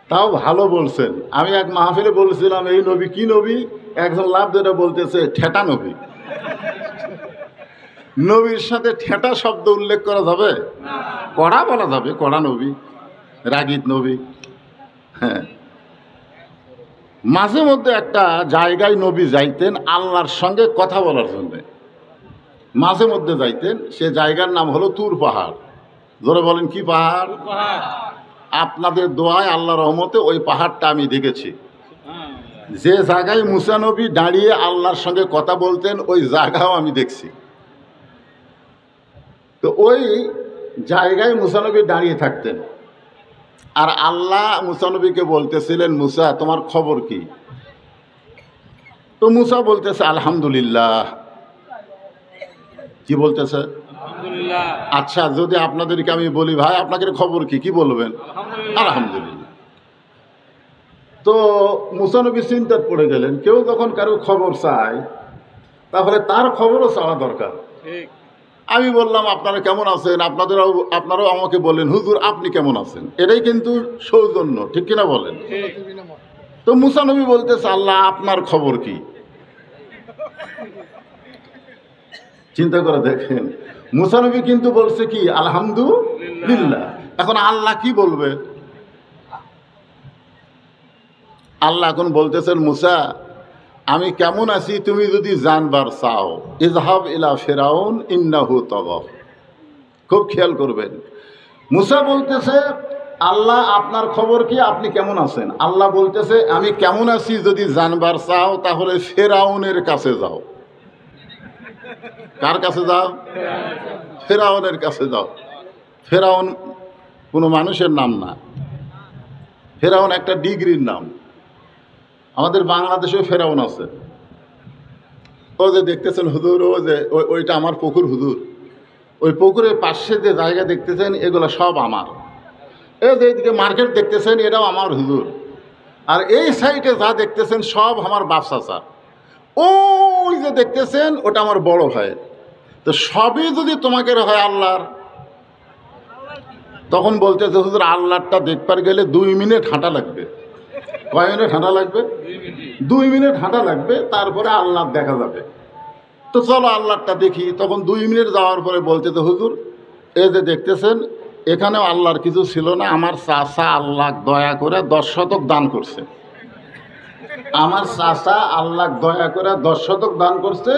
তাও ভালো বলছেন। আমি এক মাহফিলে বলছিলাম এই নবী কি নবী, একজন লাভ যেটা বলতেছে ঠেটা নবী। নবীর সাথে ঠেটা শব্দ উল্লেখ করা যাবে? কড়া বলা যাবে, কড়া নবী, রাগিদ নবী। হ্যাঁ, মাঝে মধ্যে একটা জায়গায় নবী যাইতেন আল্লাহর সঙ্গে কথা বলার জন্য, মাঝে মধ্যে যাইতেন। সে জায়গার নাম হলো তুর পাহাড়। জোরে বলেন কি পাহাড়? আপনাদের দোয়ায় আল্লাহ রহমতে ওই পাহাড়টা আমি দেখেছি। যে জায়গায় মুসা নবী দাঁড়িয়ে আল্লাহর সঙ্গে কথা বলতেন ওই জায়গাও আমি দেখছি। তো ওই জায়গায় মুসা নবী দাঁড়িয়ে থাকতেন, আর আল্লাহ মুসা নবীকে বলতেছিলেন, মুসা তোমার খবর কি? তো মুসা বলতেছে আলহামদুলিল্লাহ। কি বলতেছে? আচ্ছা, যদি আপনাদেরকে আমি বলি ভাই আপনাদের খবর কি, কি বলবেন? আলহামদুলিল্লাহ। তো মুসা নবী চিন্তায় পড়ে গেলেন, কেউ যখন কারো খবর চায় তাহলে তার খবরও চাওয়া দরকার। আমি বললাম আপনারা কেমন আছেন, আপনারাও আমাকে বললেন হুজুর আপনি কেমন আছেন, এটাই কিন্তু সৌজন্য, ঠিক কিনা বলেন? তো মুসা নবী বলতেছে আল্লাহ আপনার খবর কি? চিন্তা করে দেখেন, মুসা নবী কিন্তু বলছে কি আলহামদুলিল্লাহ। এখন আল্লাহ কি বলবে? আল্লাহ এখন বলতেছেন মুসা আমি কেমন আছি তুমি যদি জানবার চাও, ইযহাব ইলা ফিরাউন ইন্নাহু তাগা। খুব খেয়াল করবেন, মুসা বলতেছে আল্লাহ আপনার খবর কি, আপনি কেমন আছেন? আল্লাহ বলতেছে আমি কেমন আছি যদি জানবার চাও তাহলে ফিরাউনের কাছে যাও। কার কাছে যাও? ফিরাউনের কাছে যাও। ফিরাউন কোনো মানুষের নাম না, ফিরাউন একটা ডিগ্রির নাম। আমাদের বাংলাদেশেও ফেরাউন আছে। ও যে দেখতেছেন হুজুর, ও যে ওইটা আমার পুকুর হুজুর, ওই পুকুরের পাশে যে জায়গা দেখতেছেন এগুলো সব আমার। এই যে এইদিকে মার্কেট দেখতেছেন এটাও আমার হুজুর। আর এই সাইডে যা দেখতেছেন সব আমার বাপ চাচা। ওই যে দেখতেছেন ওটা আমার বড় ভাই। তো সবই যদি তোমাকে হয় আল্লাহর, তখন বলতেছে হুজুর আল্লাহরটা দেখবার গেলে 2 মিনিট হাঁটা লাগবে। কয় মিনিট হাঁটা লাগবে? 2 মিনিট হাঁটা লাগবে, তারপরে আল্লাহ দেখা যাবে। তো চলো আল্লাহটা দেখি। তখন 2 মিনিট যাওয়ার পরে বলতেছে হুজুর এই যে দেখতেছেন এখানেও আল্লাহর কিছু ছিল না, আমার চাচা আল্লাহ দয়া করে 10 শতক দান করছে। আমার চাচা আল্লাহ দয়া করে 10 শতক দান করছে,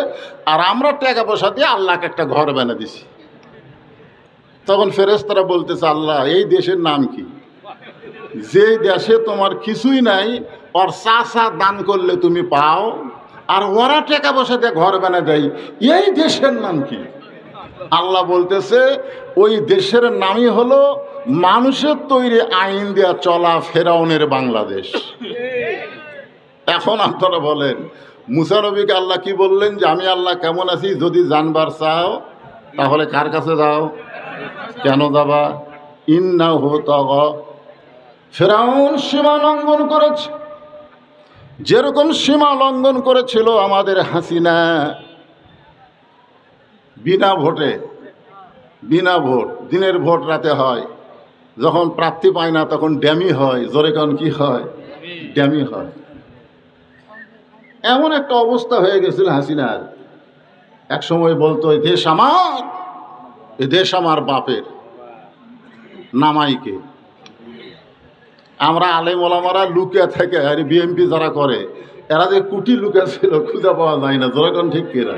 আর আমরা টাকা পয়সা দিয়ে আল্লাহকে একটা ঘর বানিয়ে দিছি। তখন ফেরেশতারা বলতেছে আল্লাহ এই দেশের নাম কি? যে দেশে তোমার কিছুই নাই, ওর চাচা দান করলে তুমি পাও, আর ওরা টাকা পয়সা দিয়ে ঘর বানিয়ে দেয়, এই দেশের নাম কি? আল্লাহ বলতেছে ওই দেশের নামই হলো মানুষের তৈরি আইন দেয়া চলা ফেরাউনের বাংলাদেশ। এখন আপনারা বলেন মুসা নবীকে আল্লাহ কি বললেন যে আমি আল্লাহ কেমন আছি যদি জানবার চাও তাহলে কার কাছে যাও? কেন যাবা? ইন্নাহু তাগা। ফেরাউন সীমা লঙ্ঘন করেছে, যেরকম সীমা লঙ্ঘন করেছিল আমাদের হাসিনা। বিনা ভোটে, বিনা ভোট, দিনের ভোট রাতে হয়, যখন প্রার্থী পায় না তখন ড্যামি হয়। জোরে কারণ কি হয়? ড্যামি হয়। এমন একটা অবস্থা হয়ে গেছিল হাসিনার, এক সময় বলতো এই দেশ আমার, এ দেশ আমার বাপের, নামাইকে। আমরা আলেম ওলামারা লুকিয়ে থেকে, আর বিএমপি যারা করে এরা যে কুটি লুকিয়ে ছিল খুঁজে পাওয়া যায় না। যেরকম ঠিক কিনা?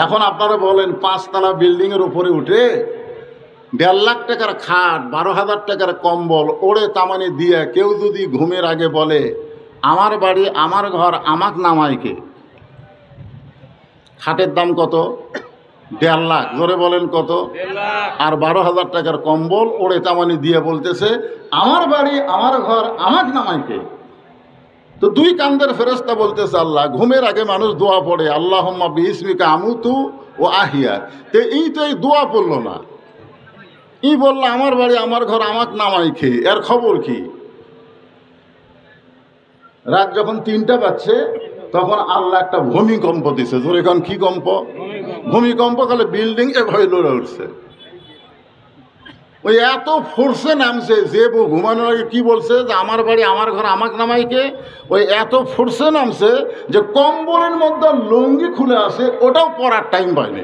এখন আপনারা বলেন 5 তলা বিল্ডিং এর উপরে উঠে 1.5 লাখ টাকার খাট, 12,000 টাকার কম্বল ওড়ে তামানি দিয়ে কেউ যদি ঘুমের আগে বলে আমার বাড়ি আমার ঘর আমাক নামাইকে, খাটের দাম কত? 1.5 লাখ। জোরে বলেন কত? আর 12,000 টাকার কম্বল ওড়ে তামানি দিয়ে বলতেছে আমার বাড়ি আমার ঘর আমাক নামাইকে। তো 2 কান্দের ফেরেশতা বলতেছে আল্লাহ, ঘুমের আগে মানুষ দোয়া পড়ে আল্লাহুম্মা বিইসমিকা আমুতু ও আহিয়া। তো এই দোয়া পড়লো না, ই বললো আমার বাড়ি আমার ঘর আমাক নামাইকে। এর খবর কি? রাত যখন 3টা বাজছে তখন আল্লাহ একটা ভূমিকম্প দিছে। জোরে এখন কি কম্প? ভূমিকম্প। তাহলে বিল্ডিং এভাবে লড়ে উঠছে। ওই এত ফোর্সে নামছে, যে বউ ঘুমানোর আগে কী বলছে যে আমার বাড়ি আমার ঘর আমাকে নামাইকে, ওই এত ফোর্সে নামছে যে কম্বলের মধ্যে লুঙ্গি খুলে আসে, ওটাও পরার টাইম পায়নি।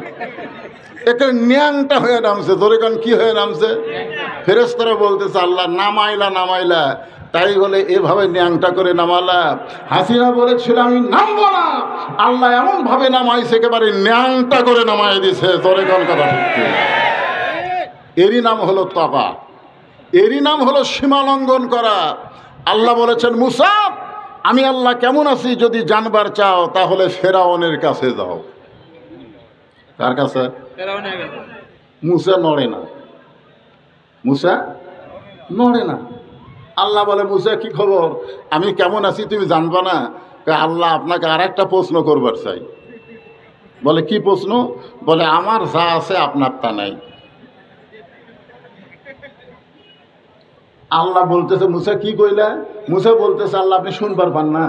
একে ন্যাংটা হয়ে নামছে। ধরে কারণ কী হয়ে নামছে? ফেরেশতারা বলতেছে আল্লাহ নামাইলা নামাইলা, তাই বলে এভাবে ন্যাংটা করে নামালা। হাসিনা বলেছিল আমি নামবো না, আল্লাহ এমন ভাবে নামাইছে একেবারে ন্যাংটা করে নামাই দিছে। ধরে কারণ কথা ঠিক, এরই নাম হলো তাবা, এরই নাম হলো সীমা লঙ্ঘন করা। আল্লাহ বলেছেন মুসা আমি আল্লাহ কেমন আছি যদি জানবার চাও তাহলে ফেরাউনের কাছে যাও। কার কাছে? মুসা নড়ে না, মুসা নড়ে না। আল্লাহ বলে মুসা কি খবর, আমি কেমন আছি তুমি জানবা না? আল্লাহ আপনাকে আর একটা প্রশ্ন করবার চাই। বলে কি প্রশ্ন? বলে আমার যা আছে আপনার তা নাই। আল্লাহ বলতেছে মুসা কি কইলা? মুসা বলতেছে আল্লাহ আপনি শুনবার পান না,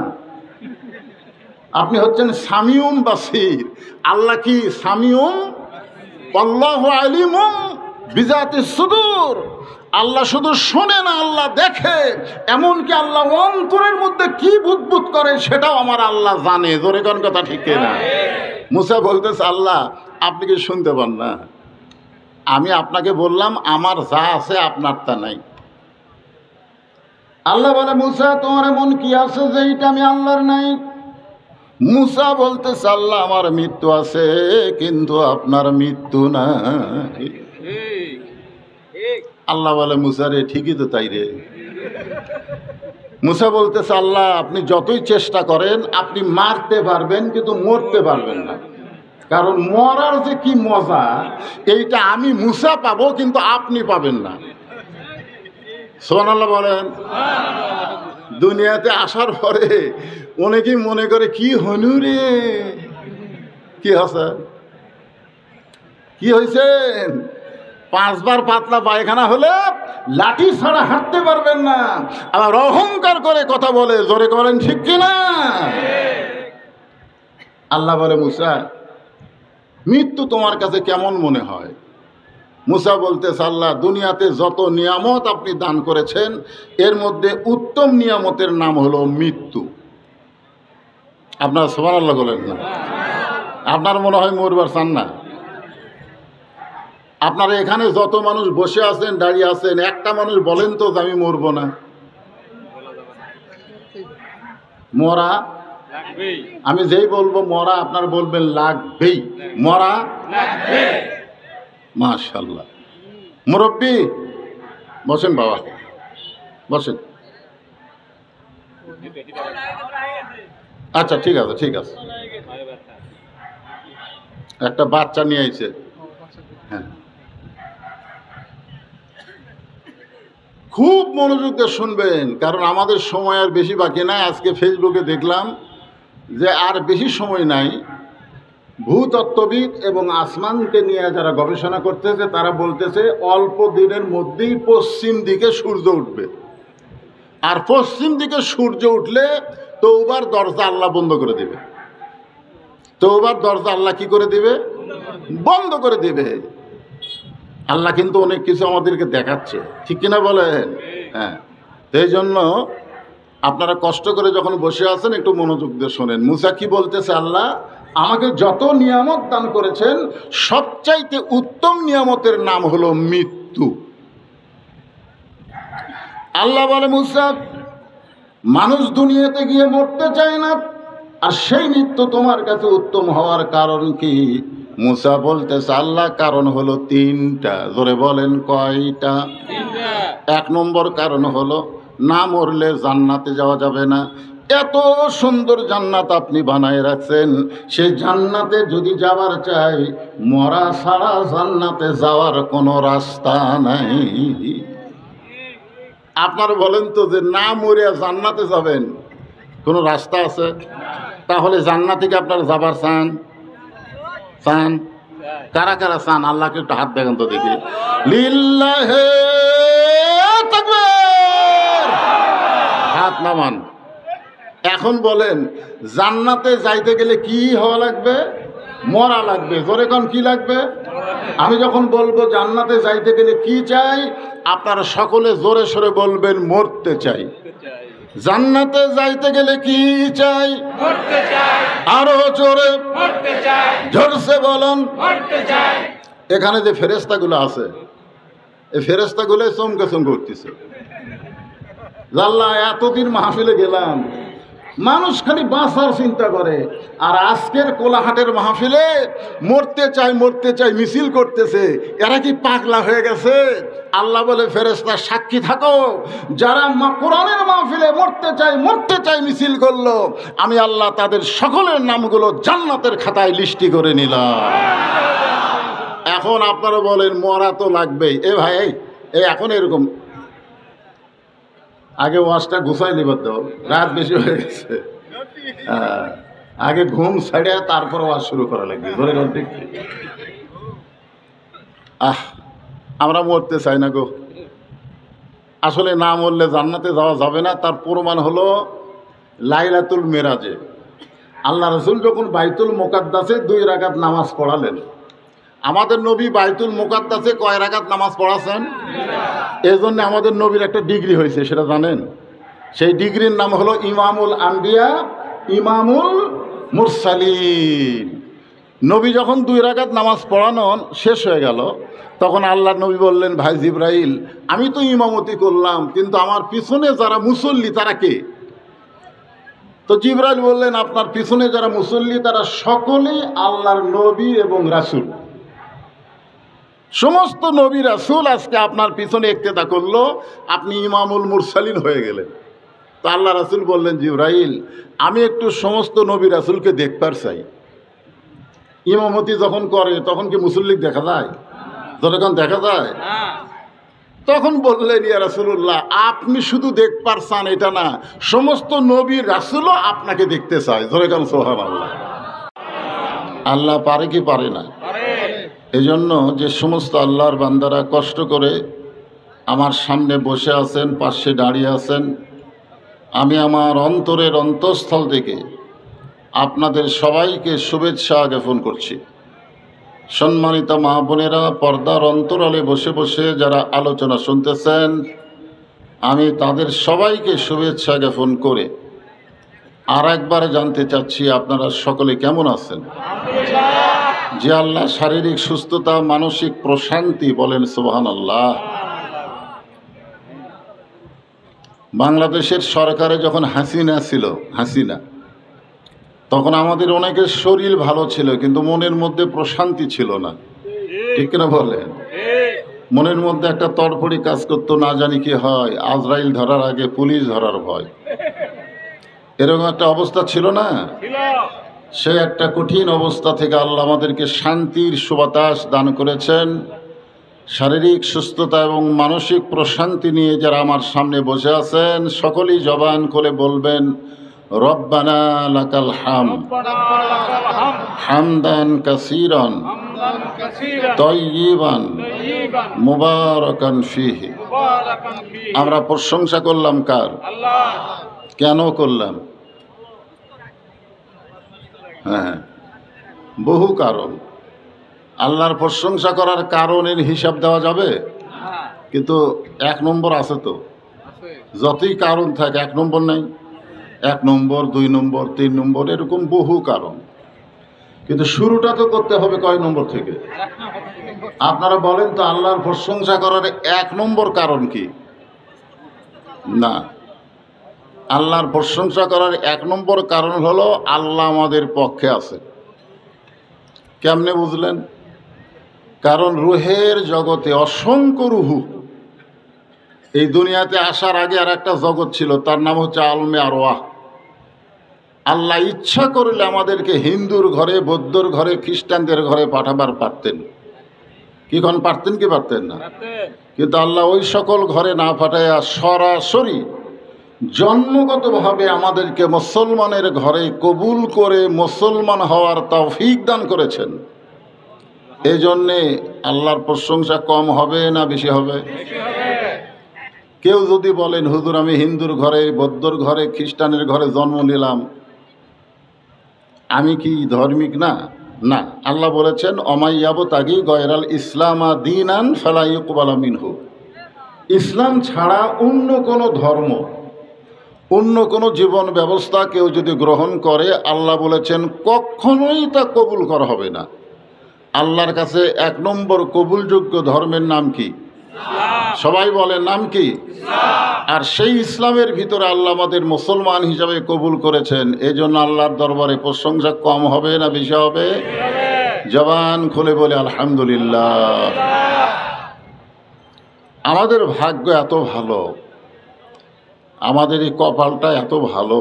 আপনি হচ্ছেন সামিউম বাসির। আল্লাহ কি সামিউম? আল্লাহু আলিমুম বিজাতিস সুদূর। আল্লাহ শুধু শোনে না, আল্লাহ দেখে। এমনকি আল্লাহ অন্তরের মধ্যে কি বুদবুদ করে সেটাও আমার আল্লাহ জানে। জোরে কোন কথা ঠিক না? মুসা বলতেছে আল্লাহ আপনি কি শুনতে পান না? আমি আপনাকে বললাম আমার যা আছে আপনার তা নাই। আল্লাহ বলে মুসা তোমার এমন কি আছে যে এইটা আমি আল্লাহর নাই? মুসা বলতেছে আল্লাহ আমার মৃত্যু আছে কিন্তু আপনার মৃত্যু নাই। আল্লাহ বলে মুসা রে ঠিকই তো তাই রে। মুসা বলতেছে আল্লাহ আপনি যতই চেষ্টা করেন আপনি মারতে পারবেন কিন্তু মরতে পারবেন না, কারণ মরার যে কি মজা এইটা আমি মুসা পাবো কিন্তু আপনি পাবেন না। সুবহানাল্লাহ বলেন। দুনিয়াতে আসার পরে অনেকেই মনে করে কি হনু রে, কি হচ্ছে, কি হয়েছে? 5 বার পাতলা পায়খানা হলে লাঠি ছাড়া হাঁটতে পারবেন না, আবার অহংকার করে কথা বলে। জোরে করেন ঠিক কিনা? আল্লাহ বলে মুসা মৃত্যু তোমার কাছে কেমন মনে হয়? মুসা বলতেছে আল্লাহ দুনিয়াতে যত নিয়ামত আপনি দান করেছেন এর মধ্যে উত্তম নিয়ামতের নাম হলো মৃত্যু। আপনারা সুবহানাল্লাহ বলেন না? আপনার মনে হয় মরবার চান না? আপনারা এখানে যত মানুষ বসে আছেন দাঁড়িয়ে আছেন একটা মানুষ বলেন তো যে আমি মরব না। মরা আমি যেই বলবো মরা আপনার বলবেন লাগবেই, মরা লাগবে। মাশাআল্লাহ। মুরব্বি বসেন, বাবা বসেন। আচ্ছা ঠিক আছে ঠিক আছে। একটা বাচ্চা নিয়ে আইছে। হ্যাঁ খুব মনোযোগ দিয়ে শুনবেন, কারণ আমাদের সময় আর বেশি বাকি নাই। আজকে ফেসবুকে দেখলাম যে আর বেশি সময় নাই। ভূতত্ত্ববিদ এবং আসমানকে নিয়ে যারা গবেষণা করতেছে তারা বলতেছে অল্প দিনের মধ্যেই পশ্চিম দিকে সূর্য উঠবে, আর পশ্চিম দিকে সূর্য উঠলে তওবার দরজা আল্লাহ বন্ধ করে দিবে। তওবার দরজা আল্লাহ কি করে দিবে? বন্ধ করে দিবে। আল্লাহ কিন্তু অনেক কিছু আমাদেরকে দেখাচ্ছে, ঠিক কিনা বলেন? হ্যাঁ, এই জন্য আপনারা কষ্ট করে যখন বসে আছেন একটু মনোযোগ দিয়ে শোনেন। মুসা কি বলতেছে? আল্লাহ আমাকে যত নিয়ামত দান করেছেন সবচাইতে উত্তম নিয়ামতের নাম হলো মৃত্যু। আল্লাহ বলে মুসা মানুষ দুনিয়াতে গিয়ে মরতে চায় না, আর সেই মৃত্যু তোমার কাছে উত্তম হওয়ার কারণ কি? মুসা বলতেছে আল্লাহ কারণ হলো 3টা। জোরে বলেন কয়টা? 1 নম্বর কারণ হলো না মরলে জান্নাতে যাওয়া যাবে না। এত সুন্দর জান্নাত আপনি বানায় রাখছেন, সেই জান্নাতে যদি যাবার চাই মরা ছাড়া জান্নাতে যাওয়ার কোনো রাস্তা নাই। আপনারা বলেন তো যে না মরিয়া জান্নাতে যাবেন কোনো রাস্তা আছে? তাহলে জান্নাতে কি আপনারা যাবার চান? চান? কারা কারা চান? আল্লাহকে একটু হাত দেখেন তো দেখি। লিল্লাহে তাকবীর, হাত নামান। এখন বলেন জান্নাতে যাইতে গেলে কি হওয়া লাগবে? মরা লাগবে। জোরে কোন কি লাগবে? আমি যখন বলবো জান্নাতে যাইতে গেলে কি চাই, আপনারা সকলে জোরে সোরে বলবেন মরতে চাই। জান্নাতে যাইতে গেলে কি চাই? মরতে চাই। আরো জোরে মরতে চাই, জোরসে বলুন মরতে চাই। এখানে যে ফেরেশতাগুলো আছে, এই ফেরেশতাগুলো চমকে চমকে উঠতেছে। আল্লাহ, এতদিন মাহফিলে গেলাম, মানুষ খালি বাঁচার চিন্তা করে, আর আজকের কোলাহাটের মাহফিলে মরতে চাই মরতে চাই মিছিল করতেছে। এরা কি পাগলা হয়ে গেছে? আল্লাহ বলে, ফেরেশতা সাক্ষী থাকো, যারা কোরআনের মাহফিলে মরতে চাই মিছিল করলো, আমি আল্লাহ তাদের সকলের নামগুলো জান্নাতের খাতায় লিস্টি করে নিলাম। এখন আপনারা বলেন মরা তো লাগবেই। এ ভাই, এই এখন এরকম, আগে ওয়াজটা গুছাই নিবার দাও, রাত বেশি হয়ে গেছে। আগে ঘুম ছাড়ে তারপর ওয়াজ শুরু করা লাগবে। ধরে ঠিক। আমরা মরতে চাই না গো। আসলে না মরলে জান্নাতে যাওয়া যাবে না। তার প্রমাণ হলো লাইলাতুল মেরাজে আল্লাহ রসুল যখন বাইতুল মুকাদ্দাসে 2 রাকাত নামাজ পড়ালেন। আমাদের নবী বাইতুল মুকাদ্দাসে কয় রাকাত নামাজ পড়াছেন? এই জন্য আমাদের নবীর একটা ডিগ্রি হয়েছে, সেটা জানেন? সেই ডিগ্রির নাম হলো ইমামুল আম্বিয়া, ইমামুল মুরসালিন। নবী যখন 2 রাকাত নামাজ পড়ানো শেষ হয়ে গেল, তখন আল্লাহ নবী বললেন, ভাই জিবরাইল, আমি তো ইমামতি করলাম, কিন্তু আমার পিছনে যারা মুসল্লি তারা কে? তো জিবরাইল বললেন, আপনার পিছনে যারা মুসল্লি তারা সকলেই আল্লাহর নবী এবং রাসূল। সমস্ত নবী রাসূল আজকে আপনার পিছনে ইক্তেদা করলো, আপনি ইমামুল মুরসালিন হয়ে গেলেন। তো আল্লাহ রাসূল বললেন, জিবরাইল, আমি একটু সমস্ত নবী রাসূলকে দেখবার চাই। ইমামতি যখন করে তখন কি মুসল্লিক দেখা যায়? যখন দেখা যায়, তখন বললেন, ইয়া রাসূলুল্লাহ, আপনি শুধু দেখবার চান এটা না, সমস্ত নবী রাসূলও আপনাকে দেখতে চায়। যখন সুবহানাল্লাহ। আল্লাহ পারে কি পারে না? এজন্য যে সমস্ত আল্লাহর বান্দারা কষ্ট করে আমার সামনে বসে আছেন, পাশে দাঁড়িয়ে আছেন, আমি আমার অন্তরের অন্তঃস্থল থেকে আপনাদের সবাইকে শুভেচ্ছা জ্ঞাপন করছি। সম্মানিত মা বোনেরা, পর্দার অন্তরালে বসে বসে যারা আলোচনা শুনতেছেন, আমি তাদের সবাইকে শুভেচ্ছা জ্ঞাপন করে আর একবার জানতে চাচ্ছি, আপনারা সকলে কেমন আছেন? যে আল্লাহ শারীরিক সুস্থতা, মানসিক প্রশান্তি, বলেন সুবহানাল্লাহ। বাংলাদেশের সরকারে যখন হাসিনা ছিল, তখন আমাদের অনেকের শরীর ভালো ছিল, কিন্তু মনের মধ্যে প্রশান্তি ছিল না। ঠিক না বলেন? মনের মধ্যে একটা তড়ফড়ি কাজ করতো, না জানি কি হয়, আজরাইল ধরার আগে পুলিশ ধরার ভয়, এরকম একটা অবস্থা ছিল না? সে একটা কঠিন অবস্থা থেকে আল্লাহ আমাদেরকে শান্তির সুবাতাস দান করেছেন। শারীরিক সুস্থতা এবং মানসিক প্রশান্তি নিয়ে যারা আমার সামনে বসে আছেন, সকলেই জবান করে বলবেন, রব্বানা লাকাল হামদ হামদান কাসীরান তাইয়িবান মুবারাকান ফীহি। আমরা প্রশংসা করলাম কার? কেন করলাম? হ্যাঁ, বহু কারণ। আল্লাহর প্রশংসা করার কারণের হিসাব দেওয়া যাবে, কিন্তু 1 নম্বর আছে তো। যতই কারণ থাকে 1 নম্বর নাই। 1 নম্বর, 2 নম্বর, 3 নম্বর, এরকম বহু কারণ। কিন্তু শুরুটা তো করতে হবে কয় নম্বর থেকে? আপনারা বলেন তো, আল্লাহর প্রশংসা করার 1 নম্বর কারণ কি? না, আল্লাহর প্রশংসা করার 1 নম্বর কারণ হলো আল্লাহ আমাদের পক্ষে আছে। কেমনে বুঝলেন? কারণ রুহের জগতে অসংখ্য রুহু। এই দুনিয়াতে আসার আগে আর একটা জগৎ ছিল, তার নাম হচ্ছে আলমে আরওয়াহ। আল্লাহ ইচ্ছা করলে আমাদেরকে হিন্দুর ঘরে, বৌদ্ধর ঘরে, খ্রিস্টানদের ঘরে পাঠাবার পারতেন। কি কোন পারতেন কি পারতেন না? কিন্তু আল্লাহ ওই সকল ঘরে না পাঠাইয়া সরাসরি জন্মগতভাবে আমাদেরকে মুসলমানের ঘরে কবুল করে মুসলমান হওয়ার তৌফিক দান করেছেন। এই জন্যে আল্লাহর প্রশংসা কম হবে না বেশি হবে? কেউ যদি বলেন, হুজুর আমি হিন্দুর ঘরে, বৌদ্ধর ঘরে, খ্রিস্টানের ঘরে জন্ম নিলাম, আমি কি ধার্মিক না? না, আল্লাহ বলেছেন অমাইয়াবতাগি গয়রাল ইসলামা দীনান ফালা ইউকবালা মিনহু। ইসলাম ছাড়া অন্য কোনো ধর্ম, অন্য কোনো জীবন ব্যবস্থা কেউ যদি গ্রহণ করে, আল্লাহ বলেছেন কখনোই তা কবুল করা হবে না। আল্লাহর কাছে ১ নম্বর কবুলযোগ্য ধর্মের নাম কি? সবাই বলে নাম কি? আর সেই ইসলামের ভিতরে আল্লাহ আমাদের মুসলমান হিসাবে কবুল করেছেন, এজন্য আল্লাহর দরবারে প্রশংসা কম হবে না বেশি হবে? জবান খুলে বলে আলহামদুলিল্লাহ। আমাদের ভাগ্য এত ভালো, আমাদের এই কপালটা এত ভালো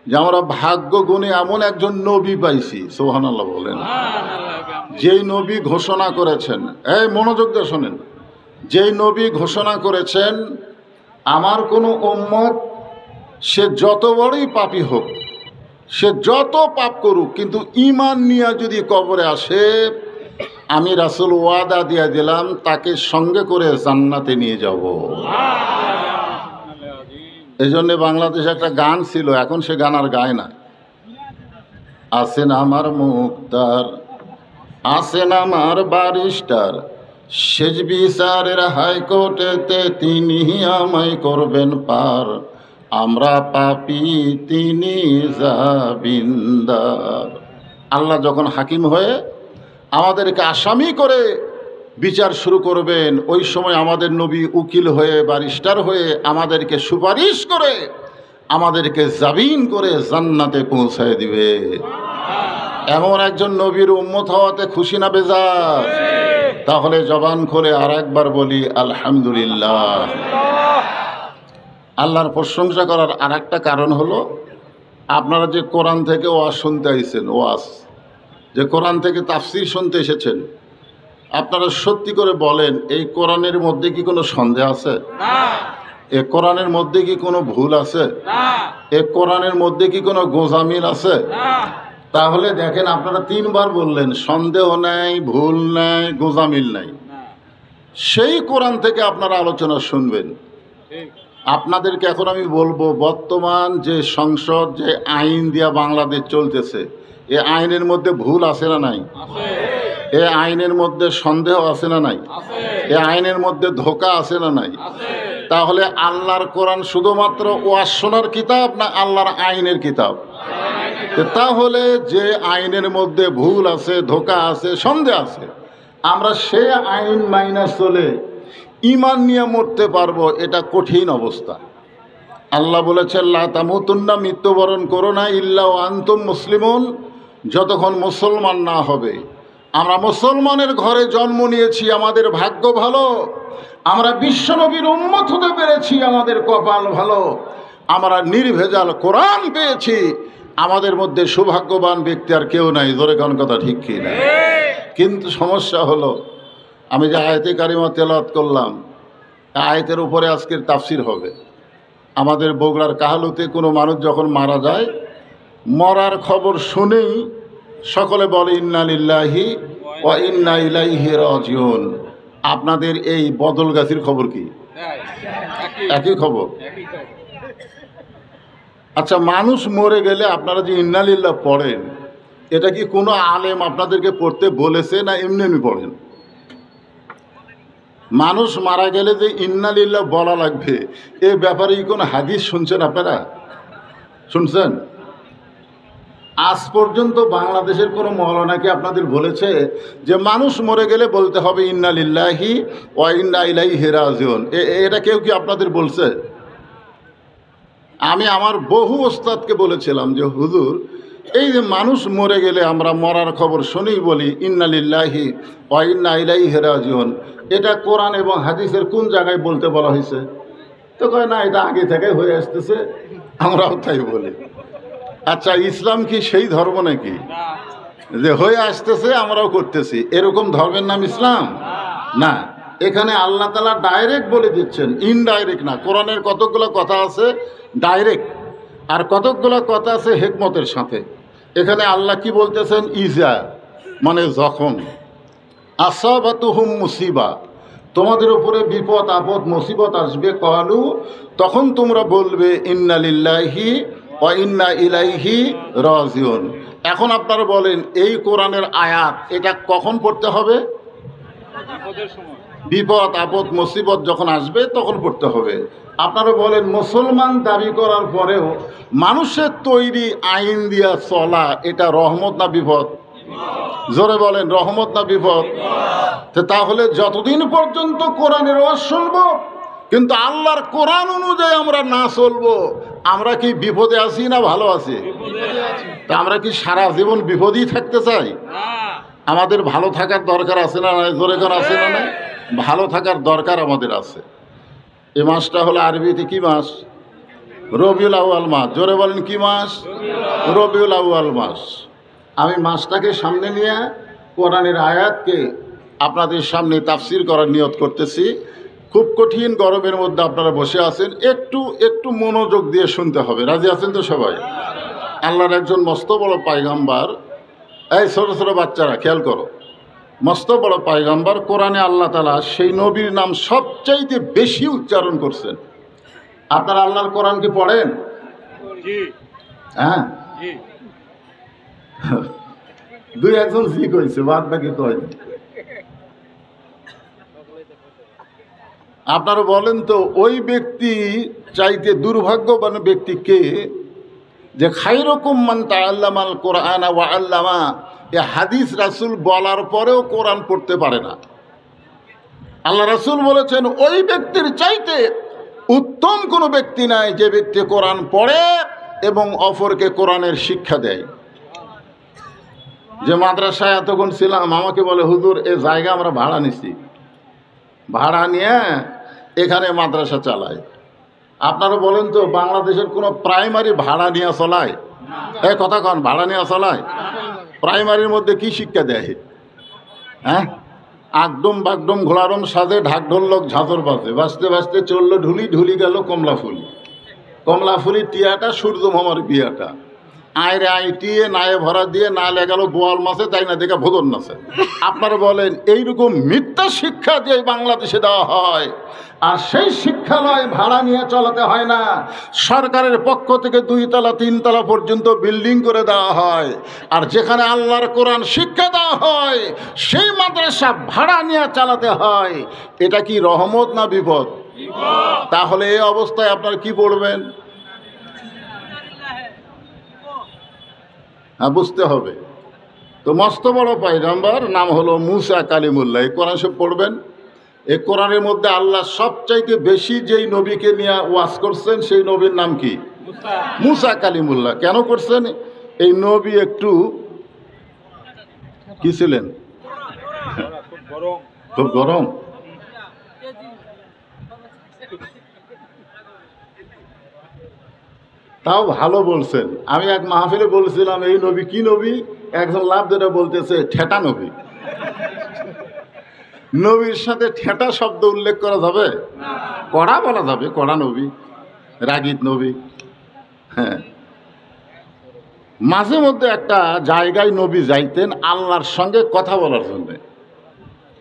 যে আমরা ভাগ্য গুণে এমন একজন নবী পাইছি, সুবহানাল্লাহ বলেন, যেই নবী ঘোষণা করেছেন, এই মনোযোগ দিয়ে শোনেন, যেই নবী ঘোষণা করেছেন আমার কোনো উম্মত সে যত বড়ই পাপী হোক, সে যত পাপ করুক, কিন্তু ঈমান নিয়ে যদি কবরে আসে, আমি রাসূল ওয়াদা দিয়ে দিলাম তাকে সঙ্গে করে জান্নাতে নিয়ে যাব। এই জন্যে বাংলাদেশে একটা গান ছিল, এখন সে গান আর গায় না। আছেন আমার মুক্তার, আছেন আমার ব্যারিস্টার, শেষ বিচারের হাইকোর্টেতে তিনি আমায় করবেন পার, আমরা পাপী তিনি জামিনদার। আল্লাহ যখন হাকিম হয়ে আমাদেরকে আসামি করে বিচার শুরু করবেন, ওই সময় আমাদের নবী উকিল হয়ে ব্যারিস্টার হয়ে আমাদেরকে সুপারিশ করে আমাদেরকে জামিন করে জান্নাতে পৌঁছায় দিবে। এমন একজন নবীর উম্মত হওয়াতে খুশি না বেজার? তাহলে জবান খুলে আর একবার বলি আলহামদুলিল্লাহ। আল্লাহর প্রশংসা করার আর একটা কারণ হলো, আপনারা যে কোরআন থেকে ওয়াজ শুনতে আইছেন, ওয়াজ যে কোরআন থেকে তাফসির শুনতে এসেছেন, আপনারা সত্যি করে বলেন এই কোরআনের মধ্যে কি কোনো সন্দেহ আছে? এ কোরআনের মধ্যে কি কোনো ভুল আছে? এ কোরআনের মধ্যে কি কোনো গোঁজামিল আছে? তাহলে দেখেন, আপনারা 3 বার বললেন সন্দেহ নাই, ভুল নাই, গোঁজামিল নাই। সেই কোরআন থেকে আপনারা আলোচনা শুনবেন। আপনাদেরকে এখন আমি বলবো, বর্তমান যে সংসদ, যে আইন দিয়া বাংলাদেশ চলতেছে, এ আইনের মধ্যে ভুল আছে না নাই? এ আইনের মধ্যে সন্দেহ আছে না নাই? এ আইনের মধ্যে ধোঁকা আছে না নাই? তাহলে আল্লাহর কোরআন শুধুমাত্র ওয়াজ শোনার কিতাব না আল্লাহর আইনের কিতাব? তাহলে যে আইনের মধ্যে ভুল আছে, ধোঁকা আছে, সন্দেহ আছে, আমরা সে আইন মাইনা চলে ঈমান নিয়ে মরতে পারবো, এটা কঠিন অবস্থা। আল্লাহ বলেছেন লা তামুতুন্না, মৃত্যুবরণ করো না, ইল্লা ওয়া আনতুম মুসলিমুন, যতক্ষণ মুসলমান না হবে। আমরা মুসলমানের ঘরে জন্ম নিয়েছি, আমাদের ভাগ্য ভালো। আমরা বিশ্বনবীর উম্মত হতে পেরেছি, আমাদের কপাল ভালো। আমরা নির্ভেজাল কোরআন পেয়েছি, আমাদের মধ্যে সৌভাগ্যবান ব্যক্তি আর কেউ নাই। জোরে কোন কথা ঠিক কি না? কিন্তু সমস্যা হলো, আমি যে আয়াতে কারিমা তেলাওয়াত করলাম, আয়াতের উপরে আজকের তাফসির হবে। আমাদের বগুড়ার কাহালুতে কোনো মানুষ যখন মারা যায়, মরার খবর শুনেই সকলে বলে ইন্না লিল্লাহি ওয়া ইন্না ইলাইহি রাজিউন। আপনাদের এই বদলগাছির খবর কি? একই খবর। আচ্ছা, মানুষ মরে গেলে আপনারা যে ইন্না লিল্লাহ পড়েন, এটা কি কোনো আলেম আপনাদেরকে পড়তে বলেছে না এমনি এমনি পড়েন? মানুষ মারা গেলে যে ইন্না লিল্লাহ বলা লাগবে, এ ব্যাপারে কি কোনো হাদিস শুনছেন আপনারা? শুনছেন? আজ পর্যন্ত বাংলাদেশের কোনো মওলানা কি আপনাদের বলেছে যে মানুষ মরে গেলে বলতে হবে ইন্না লিল্লাহি ওয়া ইন্না ইলাইহি রাজিউন? এটা কেউ কি আপনাদের বলছে? আমি আমার বহু ওস্তাদকে বলেছিলাম যে হুজুর, এই যে মানুষ মরে গেলে আমরা মরার খবর শুনেই বলি ইন্না লিল্লাহি ওয়া ইন্না ইলাইহি রাজিউন, এটা কোরআন এবং হাদিসের কোন জায়গায় বলতে বলা হয়েছে? তো কয় না, এটা আগে থেকে হয়ে আসতেছে, আমরাও তাই বলি। আচ্ছা, ইসলাম কি সেই ধর্ম নাকি যে হয়ে আসতেছে আমরাও করতেছি? এরকম ধর্মের নাম ইসলাম না। এখানে আল্লাহ তাআলা ডাইরেক্ট বলে দিচ্ছেন, ইনডাইরেক্ট না। কোরআনের কতগুলো কথা আছে ডাইরেক্ট, আর কতকগুলো কথা আছে হিকমতের সাথে। এখানে আল্লাহ কি বলতেছেন? ইজা মানে যখন, আসাবাতুহুম মুসিবা, তোমাদের উপরে বিপদ আপদ মুসিবত আসবে, ক্বালু, তখন তোমরা বলবে ইন্না লিল্লাহি ওয়া ইন্না ইলাইহি রাজিউন, এখন আপনারা বলেন এই কোরআনের আয়াত এটা কখন পড়তে হবে? বিপদ আপদ মুসিবত যখন আসবে তখন পড়তে হবে। আপনারা বলেন মুসলমান দাবি করার পরেও মানুষের তৈরি আইন দিয়া চলা এটা রহমত না বিপদ? জোরে বলেন, রহমত না বিপদ? তাহলে যতদিন পর্যন্ত কোরআনের ওয়াজ শুনবো কিন্তু আল্লাহর কোরআন অনুযায়ী আমরা না চলবো, আমরা কি বিপদে আছি না ভালো আছি? তা আমরা কি সারা জীবন বিপদেই থাকতে চাই? আমাদের ভালো থাকার দরকার আছে না নাই? জোরে কোন আছে না নাই? ভালো থাকার দরকার আমাদের আছে। এই মাসটা হলো আরবিতে কি মাস? রবিউল আউয়াল মাস। জোরে বলেন কি মাস? রবিউল আউয়াল মাস। আমি মাসটাকে সামনে নিয়ে কোরআনের আয়াতকে আপনাদের সামনে তাফসির করার নিয়ত করতেছি। খুব কঠিন গরমের মধ্যে আপনারা বসে আছেন, একটু একটু মনোযোগ দিয়ে শুনতে হবে। রাজি আছেন তো সবাই? আল্লাহর একজন মস্ত বড় পায়গাম্বার, এই ছোট ছোট বাচ্চারা খেয়াল করো, মস্ত বড় পায়গাম্বার কোরআনে আল্লাহ তাআলা সেই নবীর নাম সবচাইতে বেশি উচ্চারণ করছেন। আপনারা আল্লাহর কোরআন কি পড়েন? হ্যাঁ, দুই একজন জি কইছে, বাদ বাকি কয়নি। আপনারা বলেন তো ওই ব্যক্তি চাইতে দুর্ভাগ্যবান ব্যক্তি কে যে খায়রুকুম মান তাআল্লামাল কোরআনা ওয়া আল্লামা, এ হাদিস রাসূল বলার পরেও কোরআন পড়তে পারে না। আল্লাহ রাসূল বলেছেন ওই ব্যক্তির চাইতে উত্তম কোনো ব্যক্তি নাই যে ব্যক্তি কোরআন পড়ে এবং অপরকে কোরআনের শিক্ষা দেয়। যে মাদ্রাসায় এতক্ষণ ছিলাম আমাকে বলে হুজুর এ জায়গা আমরা ভাড়া নিছি, ভাড়া নিয়ে এখানে মাদ্রাসা চালায়। আপনারা বলেন তো বাংলাদেশের কোনো প্রাইমারি ভাড়া নিয়ে চলায়? এই কথা কন, ভাড়া নিয়ে চলায়? প্রাইমারির মধ্যে কি শিক্ষা দেয়? হ্যাঁ, আগডম বাগডম ঘোড়ারম সাজে ঢাক ঢোলক ঝাঁঝর বাজে, বাজতে বাজতে চললো ঢুলি, ঢুলি গেল কমলা ফুল, কমলা ফুলির টিয়াটা সূর্য মামার বিয়াটা, আয়রে আইটিয়ে নায়ে ভরা দিয়ে না লেগেল বোয়াল মাছে, তাই না দেখা ভোদন নাচে। আপনারা বলেন এইরকম মিথ্যা শিক্ষা যে বাংলাদেশে দেওয়া হয়, আর সেই শিক্ষালয় ভাড়া নিয়ে চালাতে হয় না, সরকারের পক্ষ থেকে 2 তলা 3 তলা পর্যন্ত বিল্ডিং করে দেওয়া হয়। আর যেখানে আল্লাহর কোরআন শিক্ষা দেওয়া হয় সেই মাদ্রাসা ভাড়া নিয়ে চালাতে হয়। এটা কি রহমত না বিপদ? তাহলে এই অবস্থায় আপনারা কি পড়বেন? বুঝতে হবে। তো মস্ত বড় পয়গম্বর নাম হলো মুসা কালিমুল্লাহ, এই কোরআন সব পড়বেন। এই কোরআনের মধ্যে আল্লাহ সবচাইতে বেশি যেই নবীকে নিয়ে ওয়াজ করছেন সেই নবীর নাম কি? মুসা কালিমুল্লাহ। কেন করছেন? এই নবী একটু কি ছিলেন? খুব গরম। তাও ভালো বলছেন। আমি এক মাহফিলে বলছিলাম এই নবী কি নবী, একজন লাভ ধরে বলতেছে ঠেটা নবী। নবীর সাথে ঠেটা শব্দ উল্লেখ করা যাবে? কড়া বলা যাবে, কড়া নবী, রাগিত নবী। হ্যাঁ, মাঝে মধ্যে একটা জায়গায় নবী যাইতেন আল্লাহর সঙ্গে কথা বলার জন্য,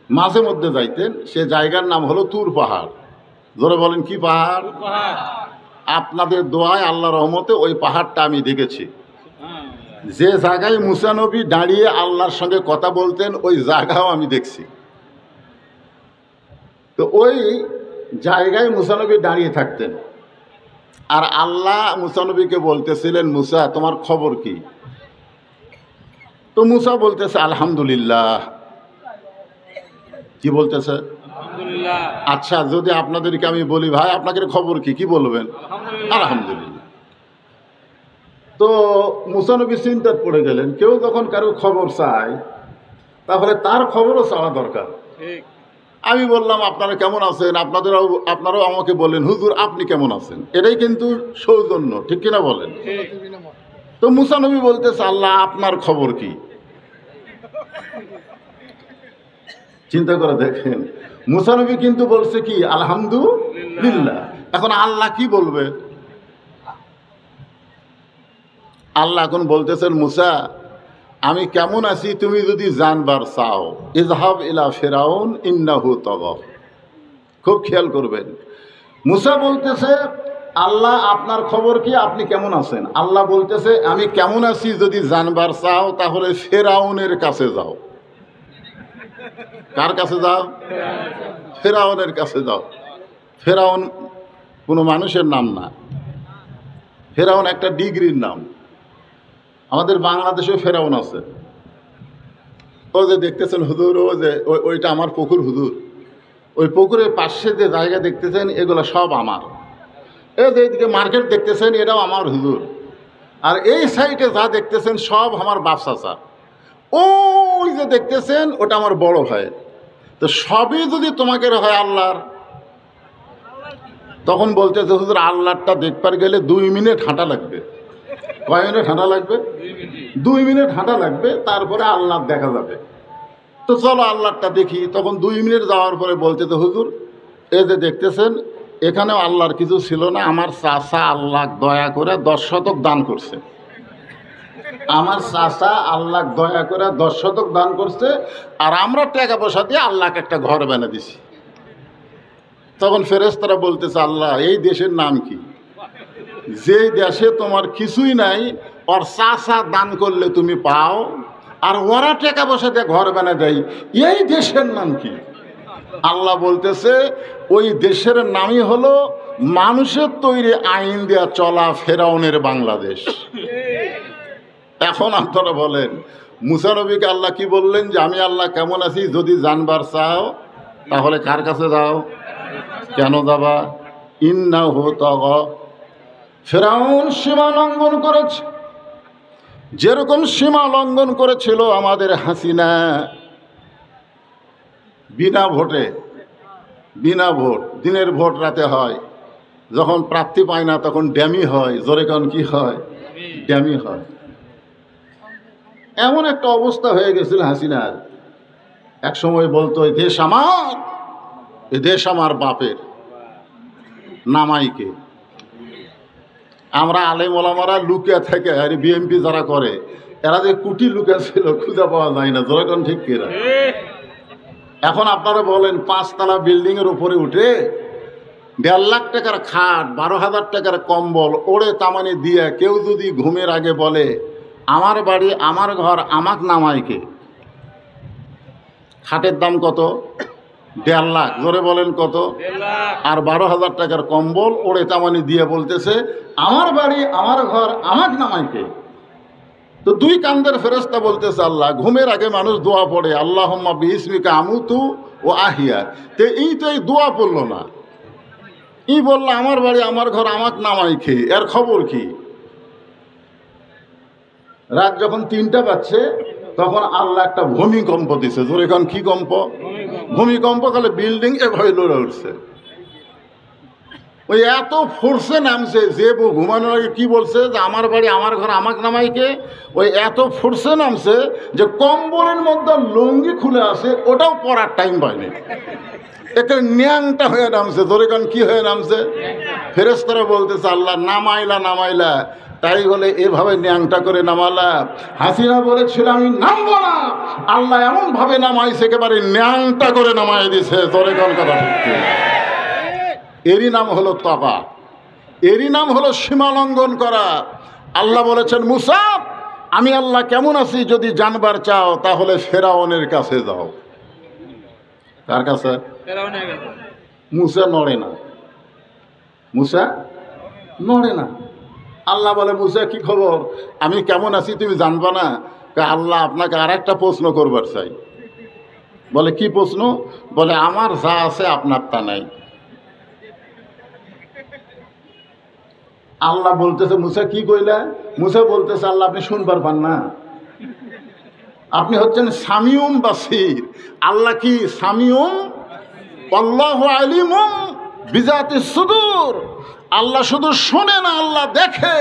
মাঝে মধ্যে যাইতেন। সে জায়গার নাম হলো তুর পাহাড়। জোরে বলেন কি পাহাড়? আপনাদের দোয়ায় আল্লাহ রহমতে ওই পাহাড়টা আমি দেখেছি। যে জায়গায় মুসা নবী দাঁড়িয়ে আল্লাহর সঙ্গে কথা বলতেন ওই জায়গাও আমি দেখছি। তো ওই জায়গায় মুসা নবী দাঁড়িয়ে থাকতেন, আর আল্লাহ মুসা নবীকে বলতেছিলেন মুসা তোমার খবর কি? তো মুসা বলতেছে আলহামদুলিল্লাহ। কি বলতেছে? আচ্ছা, যদি আপনাদেরকে আমি বলি ভাই আপনাদের খবর কি, কি বলবেন? আলহামদুলিল্লাহ। তো মুসা নবী চিন্তায় পড়ে গেলেন, কেউ যখন কারো খবর চায় তাহলে তার খবরও চাওয়া দরকার। আমি বললাম আপনারা কেমন আছেন? আপনারাও আমাকে বললেন হুজুর আপনি কেমন আছেন। এটাই কিন্তু সৌজন্য, ঠিক কিনা বলেন? তো মুসা নবী বলতেছে আল্লাহ আপনার খবর কি? চিন্তা করে দেখেন, মুসা নবী কিন্তু বলছে কি আলহামদুলিল্লাহ। এখন আল্লাহ কি বলবে? আল্লাহ এখন বলতেছেন মুসা আমি কেমন আছি তুমি যদি জানবার চাও ইযহাব ইলা ফিরাউন ইন্নাহু তাগা। খুব খেয়াল করবেন। মুসা বলতেছে আল্লাহ আপনার খবর কি, আপনি কেমন আছেন? আল্লাহ বলতেছে আমি কেমন আছি যদি জানবার চাও তাহলে ফেরাউনের কাছে যাও। কার কাছে যাও? ফেরাউনের কাছে যাও। ফেরাউন কোনো মানুষের নাম না, ফেরাউন একটা ডিগ্রির নাম। আমাদের বাংলাদেশেও ফেরাউন আছে। ও যে দেখতেছেন হুজুর, ও যে ওইটা আমার পুকুর হুজুর, ওই পুকুরের পাশে যে জায়গা দেখতেছেন এগুলো সব আমার। এই যে এইদিকে মার্কেট দেখতেছেন এটাও আমার হুজুর। আর এই সাইডে যা দেখতেছেন সব আমার বাপ চাচা। ওই যে দেখতেছেন ওটা আমার বড় ভাই। তো সবই যদি তোমাকে হয় আল্লাহর, তখন বলতেছে হুজুর আল্লাহটা দেখবার গেলে 2 মিনিট হাঁটা লাগবে। কয় মিনিট হাঁটা লাগবে? 2 মিনিট হাঁটা লাগবে, তারপরে আল্লাহ দেখা যাবে। তো চলো আল্লাহটা দেখি। তখন 2 মিনিট যাওয়ার পরে বলতেছে হুজুর এই যে দেখতেছেন এখানেও আল্লাহর কিছু ছিল না, আমার চাচা আল্লাহ দয়া করে 10 শতক দান করছে। আমার চাচা আল্লাহ দয়া করে 10 শতক দান করছে, আর আমরা টাকা পয়সা দিয়ে আল্লাহকে একটা ঘর বানিয়ে দিছি। তখন ফেরেশতারা বলতেছে আল্লাহ এই দেশের নাম কি? যে দেশে তোমার কিছুই নাই, ওর চাচা দান করলে তুমি পাও, আর ওরা টাকা পয়সা দিয়ে ঘর বানিয়ে দেয়, এই দেশের নাম কি? আল্লাহ বলতেছে ওই দেশের নামই হলো মানুষের তৈরি আইন দেয়া চলা ফেরাউনের বাংলাদেশ। এখন আপনারা বলেন মুসা নবীকে আল্লাহ কি বললেন যে আমি আল্লাহ কেমন আছি যদি জানবার চাও তাহলে কার কাছে যাও? কেন যাবা? ইন্নাহু তাগা। ফেরাউন সীমা লঙ্ঘন করেছে, যেরকম সীমা লঙ্ঘন করেছিল আমাদের হাসিনা। বিনা ভোটে, বিনা ভোট, দিনের ভোট রাতে হয়, যখন প্রার্থী পায় না তখন ড্যামি হয়। জোরে কারণ কি হয়? ড্যামি হয়। এমন একটা অবস্থা হয়ে গেছিল হাসিনার। এক সময় বলতো এই দেশ আমার, এ দেশ আমার বাপের, নামাইকে। আমরা আলেম ওলামারা লুকিয়ে থেকে, আর বিএমপি যারা করে এরা যে কুটি লুকিয়ে ছিল খুঁজে পাওয়া যায় না। জোরে কারণ ঠিক কিনা? এখন আপনারা বলেন 5 তলা বিল্ডিং এর উপরে উঠে 1.5 লাখ টাকার খাট, 12,000 টাকার কম্বল ওড়ে তামানি দিয়ে কেউ যদি ঘুমের আগে বলে আমার বাড়ি আমার ঘর আমাক নামাইকে, খাটের দাম কত? 1.5 লাখ। জোরে বলেন কত? আর 12,000 টাকার কম্বল ওড়ে তামানি দিয়ে বলতেছে আমার বাড়ি আমার ঘর আমাক নামাইকে। তো 2 কান্দের ফেরেশতা বলতেছে আল্লাহ, ঘুমের আগে মানুষ দোয়া পড়ে আল্লাহুম্মা বিইসমিকা আমুতু ও আহিয়া। তো এই দোয়া পড়লো না, ই বললো আমার বাড়ি আমার ঘর আমাক নামাই খেয়ে। এর খবর কি? রাত যখন 3টা বাজছে তখন আল্লাহ একটা ভূমিকম্প দিছে। জোরে এখন কি কম্প? ভূমিকম্প। কালে বিল্ডিং এভাবে লড়ে উঠছে। ওই এত ফোর্সে নামছে, যে ঘুমানোর আগে কি বলছে যে আমার বাড়ি আমার ঘর আমাক নামাইকে, ওই এত ফোর্সে নামছে যে কম্বলের মধ্যে লুঙ্গি খুলে আসে ওটাও পরার টাইম পায়নি। একটা ন্যাংটা হয়ে নামছে। ধরে কারণ কি হয়ে নামছে? ফেরেশতারা বলতেছে আল্লাহ নামাইলা নামাইলা, তাই বলে এভাবে ন্যাংটা করে নামালা? হাসিনা বলেছিল আমি নামবো না, আল্লাহ এমন ভাবে নামাইছে একেবারে ন্যাংটা করে নামাই দিছে। ধরে কারণ কথা ঠিক। এরই নাম হলো তাগা, এরই নাম হলো সীমা লঙ্ঘন করা। আল্লাহ বলেছেন মুসা আমি আল্লাহ কেমন আছি যদি জানবার চাও তাহলে ফেরাউনের কাছে যাও। কার কাছে? মুসা নড়ে না, মুসা নড়ে না। আল্লাহ বলে মুসা কি খবর, আমি কেমন আছি তুমি জানবা না? আল্লাহ আপনাকে আর একটা প্রশ্ন করবার চাই। বলে কি প্রশ্ন? বলে আমার যা আছে আপনার তা নাই। আল্লাহ বলতেছে মুসা কি কইলা? মুসা বলতেছে আল্লাহ আপনি শুনবার পান না, আপনি হচ্ছেন সামিউন বাসির। আল্লাহ কি সামিউন? আল্লাহু আলিমুম বিজাতিস সুদূর। আল্লাহ শুধু শোনে না, আল্লাহ দেখে।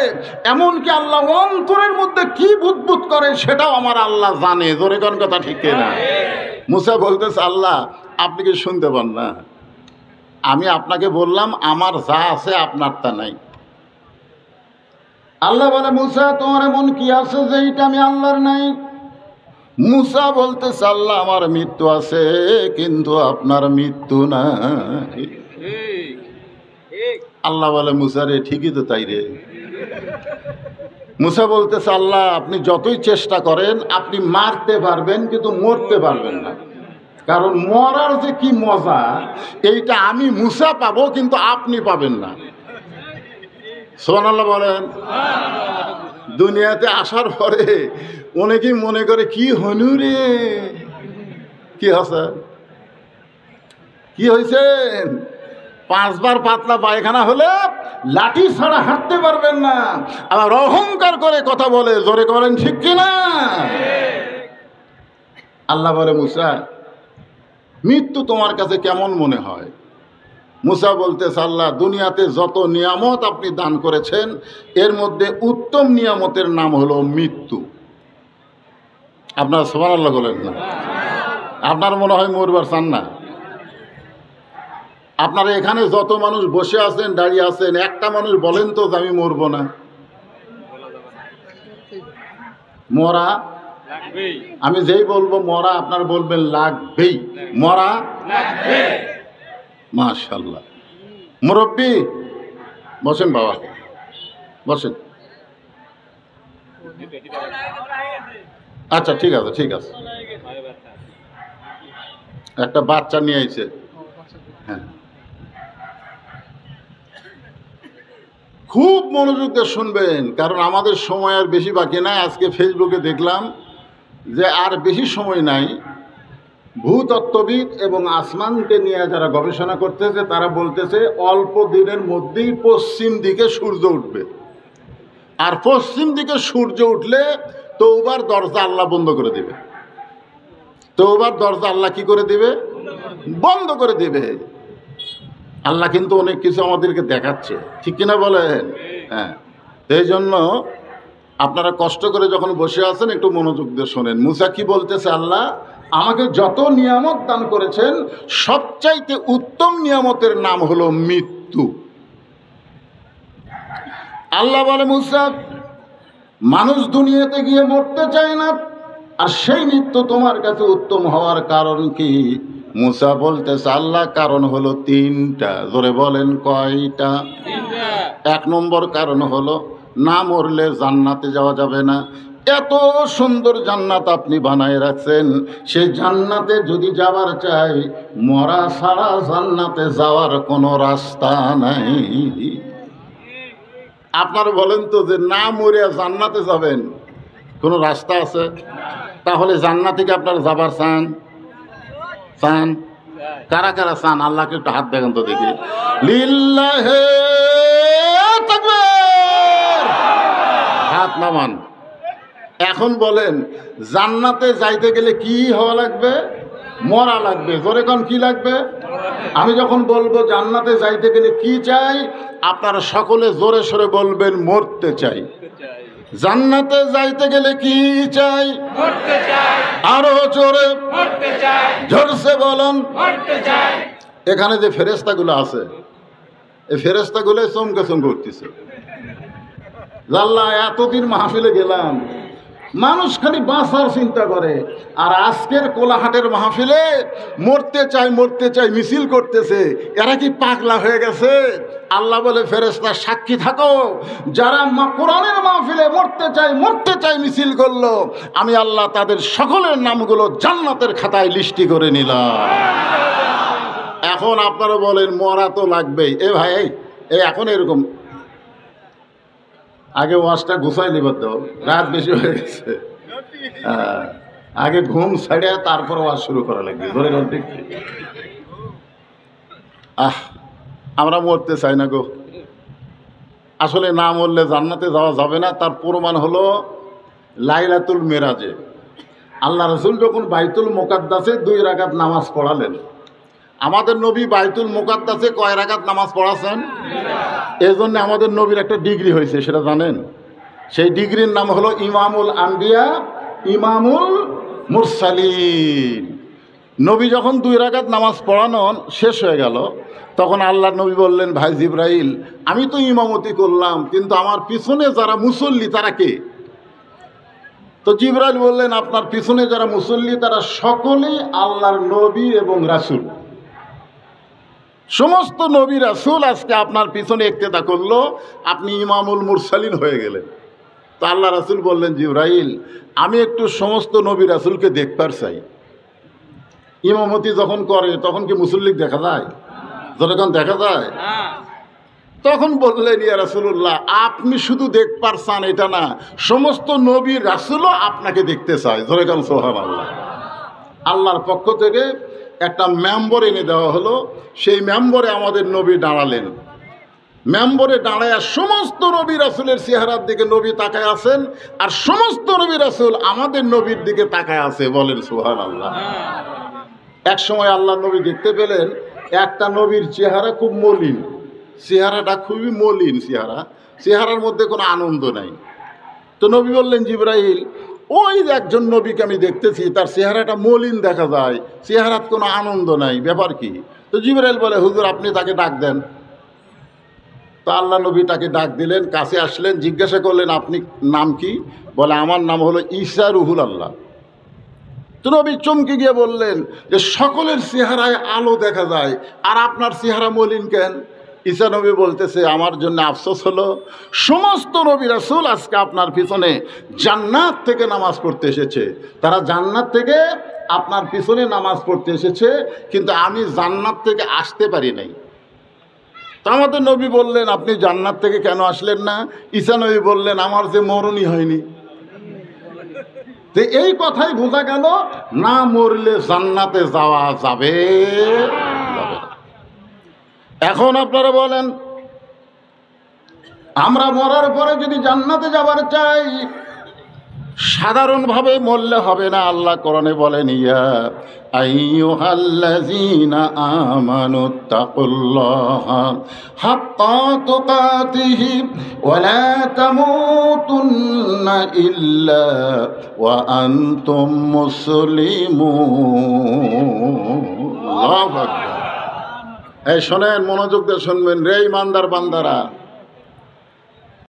এমনকি আল্লাহ অন্তরের মধ্যে কি বুদবুদ করে সেটাও আমার আল্লাহ জানে। জোরে কোন কথা ঠিক না? মুসা বলতেছে আল্লাহ আপনি কি শুনতে পান না? আমি আপনাকে বললাম আমার যা আছে আপনার তা নাই। আল্লাহ বলে মুসা তোমার এমন কি আছে যে এইটা আমি আল্লাহর নাই? মুসা বলতেছে আল্লাহ আমার মৃত্যু আছে কিন্তু আপনার মৃত্যু নাই। আল্লাহ বলে মুসা রে, ঠিকই তো তাই রে। মুসা বলতেছে, আল্লাহ আপনি যতই চেষ্টা করেন আপনি মারতে পারবেন কিন্তু মরতে পারবেন না, কারণ মরার যে কি মজা এইটা আমি মুসা পাবো কিন্তু আপনি পাবেন না। সুবহানাল্লাহ বলেন। দুনিয়াতে আসার পরে অনেকেই মনে করে কি হনু রে, কি হচ্ছে, কি হয়েছে, 5 বার পাতলা পায়খানা হলে লাঠি ছাড়া হাঁটতে পারবেন না, আবার অহংকার করে কথা বলে, জোরে করেন ঠিক কিনা? আল্লাহ বলে, মুসা মৃত্যু তোমার কাছে কেমন মনে হয়? মুসা বলতেছে, আল্লাহ দুনিয়াতে যত নিয়ামত আপনি দান করেছেন এর মধ্যে উত্তম নিয়ামতের নাম হলো মৃত্যু। আপনার সুবহানাল্লাহ বলেন না? আপনার মনে হয় মরবার চান না? আপনারা এখানে যত মানুষ বসে আছেন, দাঁড়িয়ে আছেন, একটা মানুষ বলেন তো যে আমি মরবো না। মরা, আমি যেই বলবো মরা আপনার বলবেন লাগবেই, মরা লাগবে। মাশাআল্লাহ। মুরব্বি বসেন, বাবা বসেন। আচ্ছা ঠিক আছে, ঠিক আছে। একটা বাচ্চা নিয়ে আইছে। হ্যাঁ, খুব মনোযোগ দিয়ে শুনবেন, কারণ আমাদের সময় আর বেশি বাকি নাই। আজকে ফেসবুকে দেখলাম যে আর বেশি সময় নাই। ভূতত্ত্ববিদ এবং আসমানকে নিয়ে যারা গবেষণা করতেছে তারা বলতেছে অল্প দিনের মধ্যেই পশ্চিম দিকে সূর্য উঠবে, আর পশ্চিম দিকে সূর্য উঠলে তওবার দরজা আল্লাহ বন্ধ করে দিবে। তওবার দরজা আল্লাহ কি করে দিবে? বন্ধ করে দিবে। আল্লাহ কিন্তু অনেক কিছু আমাদেরকে দেখাচ্ছে, ঠিক কিনা বলেন? হ্যাঁ, এই জন্য আপনারা কষ্ট করে যখন বসে আছেন একটু মনোযোগ দিয়ে শোনেন। মুসা কি বলতেছে, আল্লাহ আমাকে যত নিয়ামত দান করেছেন সবচাইতে উত্তম নিয়ামতের নাম হলো মৃত্যু। আল্লাহ বলে, মুসা মানুষ দুনিয়াতে গিয়ে মরতে চায় না, আর সেই মৃত্যু তোমার কাছে উত্তম হওয়ার কারণ কি? মুসা বলতেছে, আল্লাহ কারণ হলো 3টা। জোরে বলেন কয়টা? 1 নম্বর কারণ হলো না মরলে জান্নাতে যাওয়া যাবে না। এত সুন্দর জান্নাত আপনি বানায় রাখছেন, সেই জান্নাতে যদি যাবার চাই মরা ছাড়া জান্নাতে যাওয়ার কোনো রাস্তা নাই। আপনারা বলেন তো যে না মরিয়া জান্নাতে যাবেন কোনো রাস্তা আছে? তাহলে জান্নাতে কি আপনারা যাবার চান? চান? কারা কারা চান? আল্লাহকে একটু হাত দেখান তো দেখি। লিল্লাহে তাকবীর, হাত নামান। এখন বলেন জান্নাতে যাইতে গেলে কি হওয়া লাগবে? মরা লাগবে। জোরে কোন কি লাগবে? আমি যখন বলবো জান্নাতে যাইতে গেলে কি চাই, আপনারা সকলে জোরে সরে বলবেন মরতে চাই। জান্নাতে যাইতে গেলে কি চাই? মরতে চাই। আরো জোরে মরতে চাই। জোরসে বলুন মরতে চাই। এখানে যে ফেরেশতাগুলো আছে এই ফেরেশতাগুলো চমকে চমকে উঠতেছে। আল্লাহ এতদিন মাহফিলে গেলাম, মানুষ খালি বাঁচার চিন্তা করে, আর আজকের কোলাহাটের মাহফিলে মরতে চাই মরতে চাই মিছিল করতেছে। এরা কি পাগলা হয়ে গেছে? আল্লাহ বলে, ফেরেশতা সাক্ষী থাকো, যারা কোরআনের মাহফিলে মরতে চাই মিছিল করলো, আমি আল্লাহ তাদের সকলের নামগুলো জান্নাতের খাতায় লিস্টি করে নিলাম। এখন আপনারা বলেন মরা তো লাগবেই। এ ভাই এই এখন এরকম, আগে ওয়াজটা গুছাই নিবার দাও, রাত বেশি হয়ে গেছে। আগে ঘুম ছাড়ে তারপর ওয়াজ শুরু করা লাগবে। ধরে ঠিক। আমরা মরতে চাই না গো। আসলে না মরলে জান্নাতে যাওয়া যাবে না। তার প্রমাণ হলো লাইলাতুল মেরাজে আল্লাহ রসুল যখন বাইতুল মুকাদ্দাসে 2 রাকাত নামাজ পড়ালেন। আমাদের নবী বাইতুল মুকাদ্দাসে কয় রাকাত নামাজ পড়াছেন? এই জন্য আমাদের নবীর একটা ডিগ্রি হয়েছে, সেটা জানেন? সেই ডিগ্রির নাম হলো ইমামুল আম্বিয়া ইমামুল মুরসালিন। নবী যখন 2 রাকাত নামাজ পড়ানো শেষ হয়ে গেল, তখন আল্লাহ নবী বললেন, ভাই জিবরাইল আমি তো ইমামতি করলাম, কিন্তু আমার পিছনে যারা মুসল্লি তারা কে? তো জিবরাইল বললেন, আপনার পিছনে যারা মুসল্লি তারা সকলেই আল্লাহর নবী এবং রাসূল। সমস্ত নবী রাসূল আজকে আপনার পিছনে ইক্তেদা করলো, আপনি ইমামুল মুরসালিন হয়ে গেলেন। তো আল্লাহ রাসূল বললেন, জিবরাইল আমি একটু সমস্ত নবী রাসূলকে দেখবার চাই। ইমামতি যখন করে তখন কি মুসল্লিক দেখা যায়? যখন দেখা যায় তখন বললেন, ইয়া রাসূলুল্লাহ আপনি শুধু দেখবার চান এটা না, সমস্ত নবী রাসূলও আপনাকে দেখতে চায়। যখন সুবহানাল্লাহ। আল্লাহর পক্ষ থেকে একটা মেম্বর এনে দেওয়া হলো, সেই মেম্বরে আমাদের নবী দাঁড়ালেন। মেম্বরে দাঁড়ায় সমস্ত নবী রাসূলের চেহারার দিকে নবী তাকায় আছেন, আর সমস্ত নবী রাসূল আমাদের নবীর দিকে তাকায় আছে। বলেন সুবহানাল্লাহ। এক সময় আল্লাহ নবী দেখতে পেলেন একটা নবীর চেহারা খুব মলিন, চেহারাটা খুবই মলিন চেহারার মধ্যে কোনো আনন্দ নাই। তো নবী বললেন, জিবরাইল ওই যে একজন নবীকে আমি দেখতেছি, তার চেহারাটা মলিন দেখা যায়, চেহারার কোনো আনন্দ নাই, ব্যাপার কি? তো জিবরাইল বলে, হুজুর আপনি তাকে ডাক দেন। তো আল্লাহ নবী তাকে ডাক দিলেন, কাছে আসলেন, জিজ্ঞাসা করলেন আপনি নাম কি? বলে আমার নাম হলো ঈসা রুহুল আল্লাহ। তো নবী চমকে গিয়ে বললেন যে সকলের চেহারায় আলো দেখা যায়, আর আপনার চেহারা মলিন কেন? ঈসা নবী বলতেছে, আমার জন্য আফসোস হলো সমস্ত নবী রাসূল আজকে আপনার পিছনে জান্নাত থেকে নামাজ পড়তে এসেছে, তারা জান্নাত থেকে আপনার পিছনে নামাজ পড়তে এসেছে, কিন্তু আমি জান্নাত থেকে আসতে পারি নাই। তো আমাদের নবী বললেন, আপনি জান্নাত থেকে কেন আসলেন না? ঈসা নবী বললেন, আমার যে মরণই হয়নি। তো এই কথাই বোঝা গেল, না মরলে জান্নাতে যাওয়া যাবে না। এখন আপনারা বলেন, আমরা মরার পরে যদি জান্নাতে যাবার চাই, সাধারণভাবে মরলে হবে না। আল্লাহ কোরআনে বলেন, ইয়া আইয়ুহাল্লাযীনা আমানুত্তাকুল্লাহা হাক্কা তুকাতিহি ওয়া লা তামুতুন্না ইল্লা ওয়া আনতুম মুসলিমুন। আল্লাহু আকবার। এই শোনেন, মনোযোগ দিয়ে শুনবেন রে ইমানদার বান্দারা।